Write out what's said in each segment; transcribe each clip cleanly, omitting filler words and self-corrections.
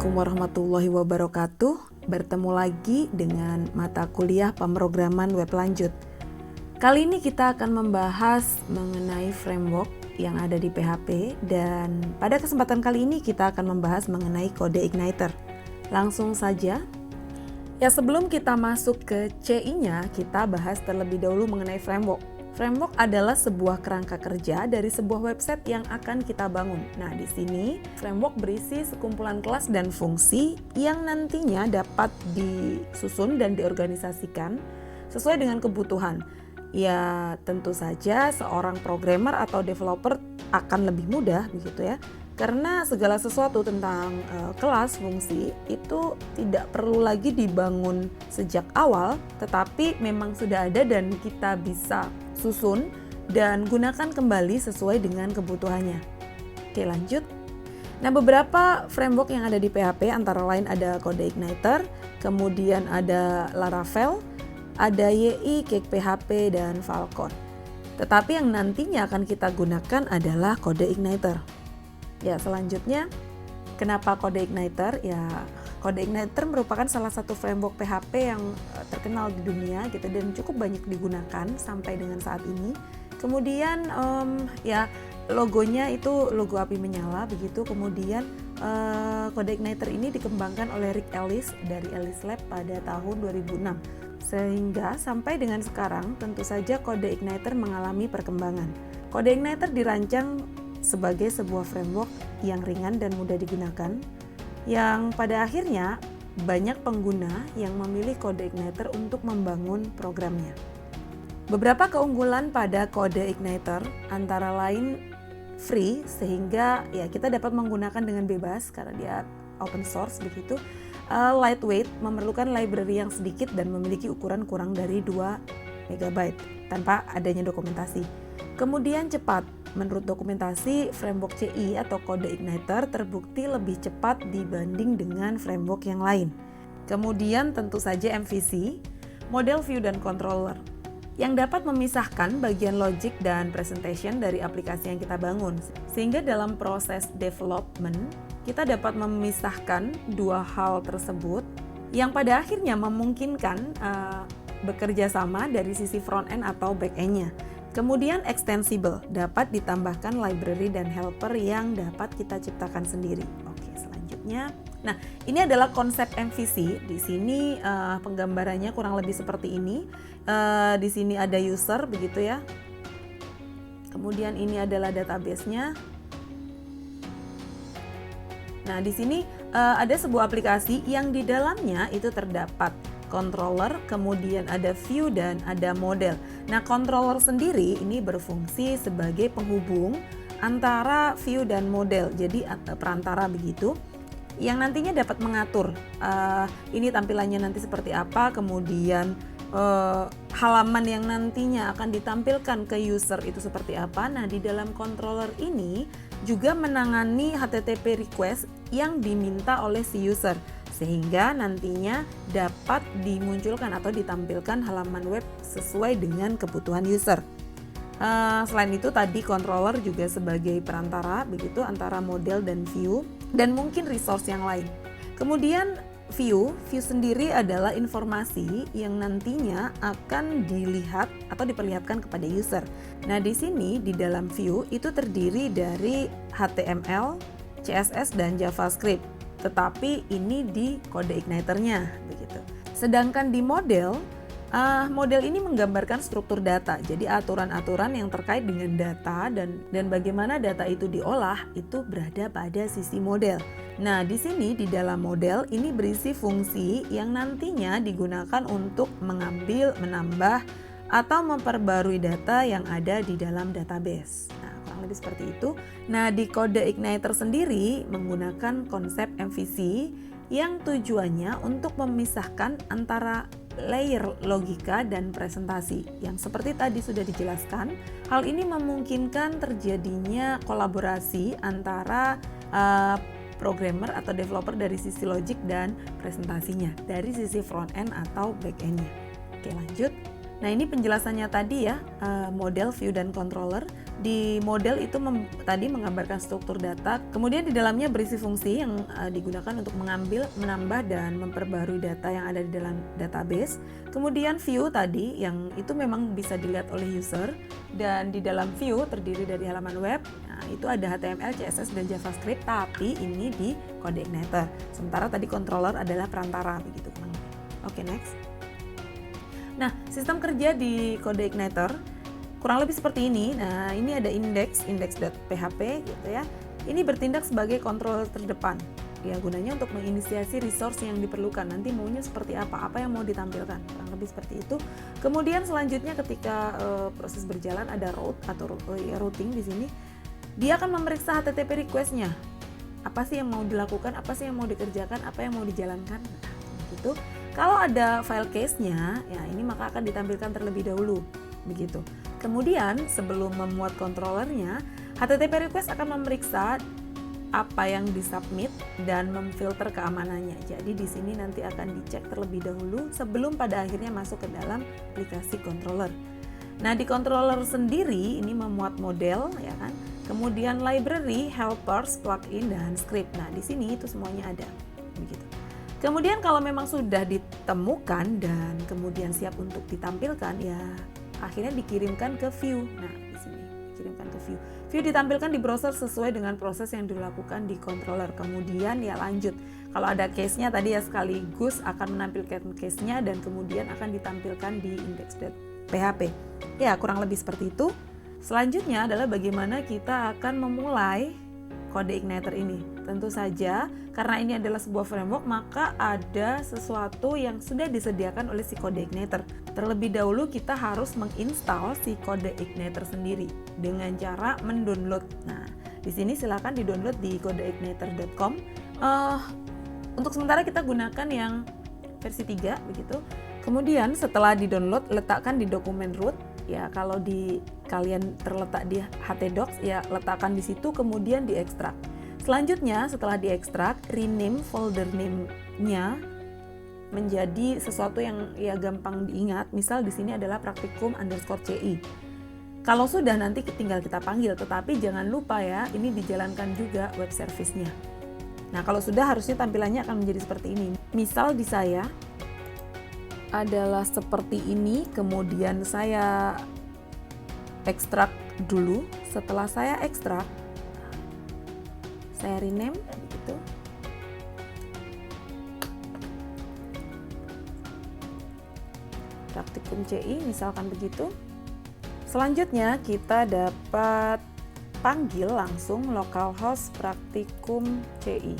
Assalamualaikum warahmatullahi wabarakatuh. Bertemu lagi dengan mata kuliah pemrograman web lanjut. Kali ini kita akan membahas mengenai framework yang ada di PHP, dan pada kesempatan kali ini kita akan membahas mengenai kode igniter. Langsung saja. Ya, sebelum kita masuk ke CI-nya, kita bahas terlebih dahulu mengenai framework. Framework adalah sebuah kerangka kerja dari sebuah website yang akan kita bangun. Nah, di sini framework berisi sekumpulan kelas dan fungsi yang nantinya dapat disusun dan diorganisasikan sesuai dengan kebutuhan. Ya, tentu saja seorang programmer atau developer akan lebih mudah begitu ya. Karena segala sesuatu tentang kelas, fungsi itu tidak perlu lagi dibangun sejak awal, tetapi memang sudah ada dan kita bisa susun dan gunakan kembali sesuai dengan kebutuhannya. Oke, lanjut. Nah, beberapa framework yang ada di PHP antara lain ada CodeIgniter, kemudian ada Laravel, ada YI, Cake PHP, dan Falcon. Tetapi yang nantinya akan kita gunakan adalah CodeIgniter. Ya, selanjutnya, kenapa CodeIgniter? Ya, CodeIgniter merupakan salah satu framework PHP yang terkenal di dunia gitu dan cukup banyak digunakan sampai dengan saat ini. Kemudian ya logonya itu logo api menyala begitu. Kemudian CodeIgniter ini dikembangkan oleh Rick Ellis dari Ellis Lab pada tahun 2006. Sehingga sampai dengan sekarang tentu saja CodeIgniter mengalami perkembangan. CodeIgniter dirancang sebagai sebuah framework yang ringan dan mudah digunakan, yang pada akhirnya banyak pengguna yang memilih CodeIgniter untuk membangun programnya. Beberapa keunggulan pada CodeIgniter antara lain free, sehingga ya kita dapat menggunakan dengan bebas karena dia open source begitu. Lightweight, memerlukan library yang sedikit dan memiliki ukuran kurang dari 2 MB tanpa adanya dokumentasi. Kemudian cepat. Menurut dokumentasi, framework CI atau CodeIgniter terbukti lebih cepat dibanding dengan framework yang lain. Kemudian tentu saja MVC, model view dan controller, yang dapat memisahkan bagian logic dan presentation dari aplikasi yang kita bangun. Sehingga dalam proses development, kita dapat memisahkan dua hal tersebut yang pada akhirnya memungkinkan bekerja sama dari sisi front end atau back end-nya. Kemudian extensible, dapat ditambahkan library dan helper yang dapat kita ciptakan sendiri. Oke, selanjutnya. Nah, ini adalah konsep MVC. Di sini penggambarannya kurang lebih seperti ini. Di sini ada user begitu ya. Kemudian ini adalah database-nya. Nah, di sini ada sebuah aplikasi yang di dalamnya itu terdapat controller, kemudian ada view dan ada model. Nah, controller sendiri ini berfungsi sebagai penghubung antara view dan model, jadi perantara begitu, yang nantinya dapat mengatur ini tampilannya nanti seperti apa, kemudian halaman yang nantinya akan ditampilkan ke user itu seperti apa. Nah, di dalam controller ini juga menangani HTTP request yang diminta oleh si user, sehingga nantinya dapat dimunculkan atau ditampilkan halaman web sesuai dengan kebutuhan user. Selain itu tadi controller juga sebagai perantara begitu antara model dan view dan mungkin resource yang lain. Kemudian view sendiri adalah informasi yang nantinya akan dilihat atau diperlihatkan kepada user. Nah, di sini di dalam view itu terdiri dari HTML, CSS dan JavaScript. Tetapi ini di CodeIgniter-nya begitu. Sedangkan di model ini menggambarkan struktur data. Jadi aturan-aturan yang terkait dengan data dan bagaimana data itu diolah itu berada pada sisi model. Nah, di sini di dalam model ini berisi fungsi yang nantinya digunakan untuk mengambil, menambah atau memperbarui data yang ada di dalam database. Lebih seperti itu. Nah, di CodeIgniter sendiri menggunakan konsep MVC yang tujuannya untuk memisahkan antara layer logika dan presentasi. Yang seperti tadi sudah dijelaskan, hal ini memungkinkan terjadinya kolaborasi antara programmer atau developer dari sisi logic dan presentasinya, dari sisi front end atau back end-nya. Oke, lanjut. Nah, ini penjelasannya tadi ya, model, view, dan controller. Di model itu tadi menggambarkan struktur data, kemudian di dalamnya berisi fungsi yang digunakan untuk mengambil, menambah, dan memperbarui data yang ada di dalam database. Kemudian view tadi yang itu memang bisa dilihat oleh user, dan di dalam view terdiri dari halaman web. Nah, itu ada HTML, CSS, dan JavaScript, tapi ini di Code Igniter. Sementara tadi controller adalah perantara begitu. Oke, next. Nah, sistem kerja di Code Igniter kurang lebih seperti ini. Nah, ini ada index.php gitu ya. Ini bertindak sebagai controller terdepan. Ya, gunanya untuk menginisiasi resource yang diperlukan. Nanti maunya seperti apa yang mau ditampilkan. Kurang lebih seperti itu. Kemudian selanjutnya ketika proses berjalan ada route atau routing di sini. Dia akan memeriksa HTTP request-nya. Apa sih yang mau dilakukan, apa sih yang mau dikerjakan, apa yang mau dijalankan. Nah, gitu. Kalau ada file case-nya, ya ini maka akan ditampilkan terlebih dahulu. Begitu. Kemudian sebelum memuat controllernya, HTTP request akan memeriksa apa yang disubmit dan memfilter keamanannya. Jadi di sini nanti akan dicek terlebih dahulu sebelum pada akhirnya masuk ke dalam aplikasi controller. Nah, di controller sendiri ini memuat model ya kan. Kemudian library, helpers, plugin, dan script. Nah, di sini itu semuanya ada. Begitu. Kemudian kalau memang sudah ditemukan dan kemudian siap untuk ditampilkan, ya akhirnya dikirimkan ke view. Nah, di sini dikirimkan ke view. View ditampilkan di browser sesuai dengan proses yang dilakukan di controller. Kemudian ya lanjut. Kalau ada case-nya tadi ya sekaligus akan menampilkan case-nya dan kemudian akan ditampilkan di index.php. Ya, kurang lebih seperti itu. Selanjutnya adalah bagaimana kita akan memulai Code Igniter ini. Tentu saja karena ini adalah sebuah framework, maka ada sesuatu yang sudah disediakan oleh si Code Igniter. Terlebih dahulu kita harus menginstal si Code Igniter sendiri dengan cara mendownload. Nah, di sini silakan di-download di codeigniter.com. Untuk sementara kita gunakan yang versi 3 begitu. Kemudian setelah di-download, letakkan di dokumen root. Ya, kalau di kalian terletak di htdocs, ya letakkan di situ, kemudian diekstrak. Selanjutnya setelah diekstrak, rename folder name-nya menjadi sesuatu yang ya gampang diingat. Misal di sini adalah praktikum_ci. Kalau sudah nanti tinggal kita panggil, tetapi jangan lupa ya, ini dijalankan juga web service-nya. Nah, kalau sudah harusnya tampilannya akan menjadi seperti ini. Misal di saya adalah seperti ini, kemudian saya ekstrak dulu. Setelah saya ekstrak, saya rename gitu. Praktikum CI misalkan begitu. Selanjutnya kita dapat panggil langsung localhost praktikum CI.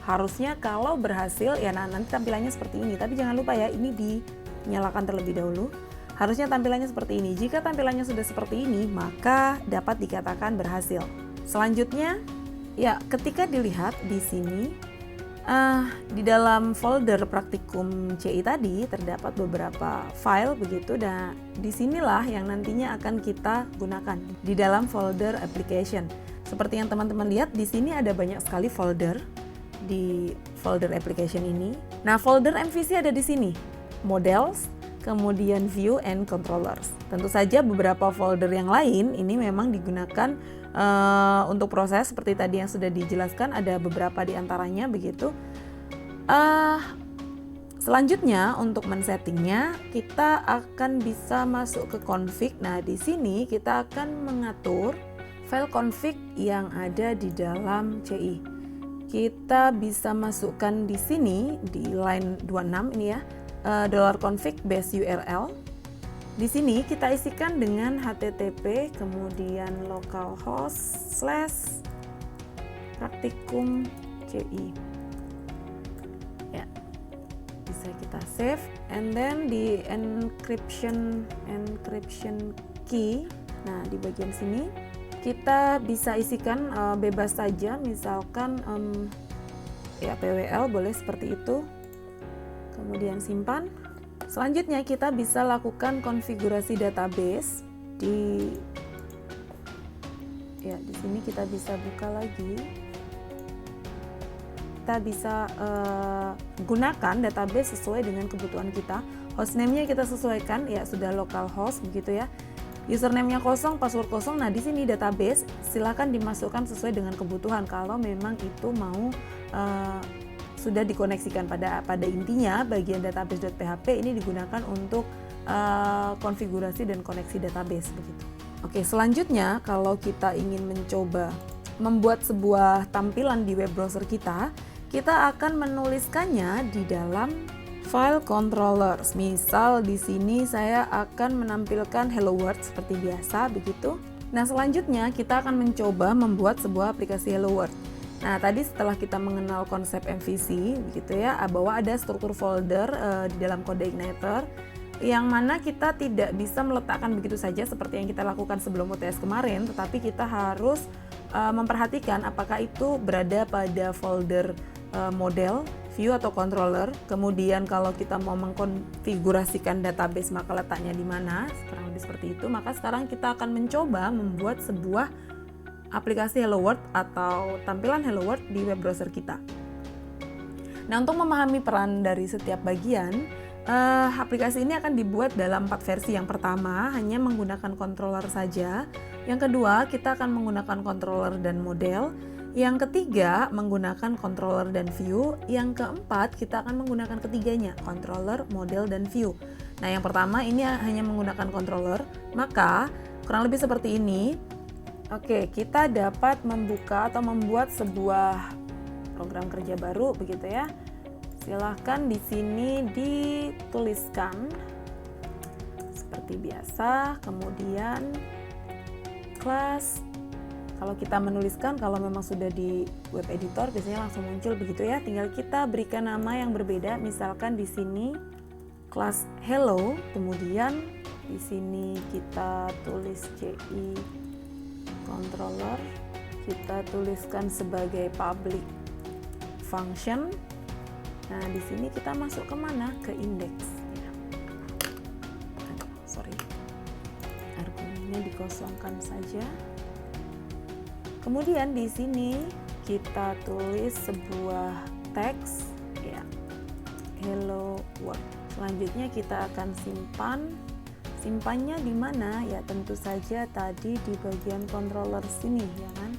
Harusnya kalau berhasil ya nanti tampilannya seperti ini. Tapi jangan lupa ya, ini dinyalakan terlebih dahulu. Harusnya tampilannya seperti ini. Jika tampilannya sudah seperti ini, maka dapat dikatakan berhasil. Selanjutnya, ya ketika dilihat di sini, di dalam folder praktikum CI tadi terdapat beberapa file begitu, dan disinilah yang nantinya akan kita gunakan di dalam folder application. Seperti yang teman-teman lihat di sini ada banyak sekali folder di folder application ini. Nah, folder MVC ada di sini, models, kemudian view and controllers. Tentu saja beberapa folder yang lain ini memang digunakan untuk proses seperti tadi yang sudah dijelaskan, ada beberapa di antaranya begitu. Selanjutnya untuk men-settingnya kita akan bisa masuk ke config. Nah, di sini kita akan mengatur file config yang ada di dalam CI. Kita bisa masukkan di sini di line 26 ini ya, $config base URL. Di sini kita isikan dengan http kemudian localhost / praktikum CI. Ya, bisa kita save, and then di encryption key. Nah, di bagian sini kita bisa isikan bebas saja, misalkan ya PWL boleh seperti itu. Kemudian simpan. Selanjutnya kita bisa lakukan konfigurasi database di sini kita bisa buka lagi. Kita bisa gunakan database sesuai dengan kebutuhan kita. Hostname-nya kita sesuaikan, ya sudah localhost begitu ya. Username-nya kosong, password kosong. Nah, di sini database silakan dimasukkan sesuai dengan kebutuhan kalau memang itu mau sudah dikoneksikan. Pada intinya bagian database.php ini digunakan untuk konfigurasi dan koneksi database begitu. Oke, selanjutnya kalau kita ingin mencoba membuat sebuah tampilan di web browser kita akan menuliskannya di dalam file controllers. Misal di sini saya akan menampilkan hello world seperti biasa begitu. Nah, selanjutnya kita akan mencoba membuat sebuah aplikasi hello world. Nah, tadi setelah kita mengenal konsep MVC begitu ya, bahwa ada struktur folder di dalam kode igniter yang mana kita tidak bisa meletakkan begitu saja seperti yang kita lakukan sebelum UTS kemarin, tetapi kita harus memperhatikan apakah itu berada pada folder model, view atau controller. Kemudian kalau kita mau mengkonfigurasikan database maka letaknya di mana, kurang lebih seperti itu. Maka sekarang kita akan mencoba membuat sebuah aplikasi Hello World atau tampilan Hello World di web browser kita. Nah, untuk memahami peran dari setiap bagian, aplikasi ini akan dibuat dalam 4 versi. Yang pertama hanya menggunakan controller saja. Yang kedua kita akan menggunakan controller dan model. Yang ketiga menggunakan controller dan view. Yang keempat kita akan menggunakan ketiganya, controller, model, dan view. Nah, yang pertama ini hanya menggunakan controller, maka kurang lebih seperti ini. Oke, kita dapat membuka atau membuat sebuah program kerja baru begitu ya. Silahkan di sini dituliskan seperti biasa, kemudian kelas. Kalau kita menuliskan, kalau memang sudah di web editor biasanya langsung muncul begitu ya. Tinggal kita berikan nama yang berbeda, misalkan di sini kelas hello, kemudian di sini kita tulis CI controller, kita tuliskan sebagai public function. Nah, di sini kita masuk ke mana? Ke index. Ya. Argumennya dikosongkan saja. Kemudian di sini kita tulis sebuah teks, ya, hello world. Selanjutnya kita akan simpan. Simpannya di mana? Ya, tentu saja tadi di bagian controller sini, ya kan?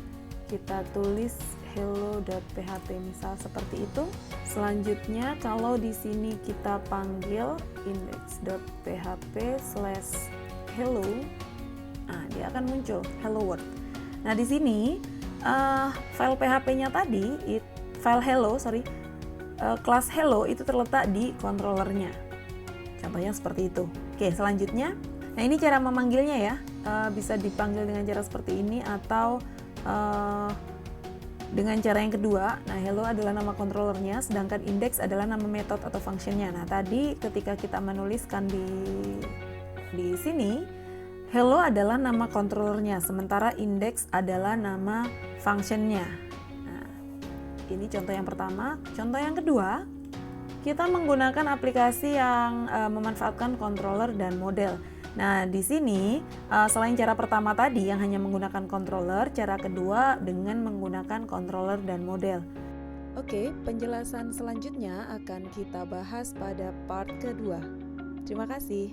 Kita tulis hello.php misal seperti itu. Selanjutnya kalau di sini kita panggil index.php/hello, nah dia akan muncul hello world. Nah, di sini file PHP-nya tadi, kelas hello itu terletak di controllernya. Contohnya seperti itu. Oke, selanjutnya, nah ini cara memanggilnya ya, bisa dipanggil dengan cara seperti ini atau dengan cara yang kedua. Nah, hello adalah nama controllernya, sedangkan index adalah nama metode atau functionnya. Nah, tadi ketika kita menuliskan di sini, hello adalah nama controllernya, sementara index adalah nama functionnya. Nah, ini contoh yang pertama. Contoh yang kedua, kita menggunakan aplikasi yang memanfaatkan controller dan model. Nah, di sini selain cara pertama tadi yang hanya menggunakan controller, cara kedua dengan menggunakan controller dan model. Oke, penjelasan selanjutnya akan kita bahas pada part kedua. Terima kasih.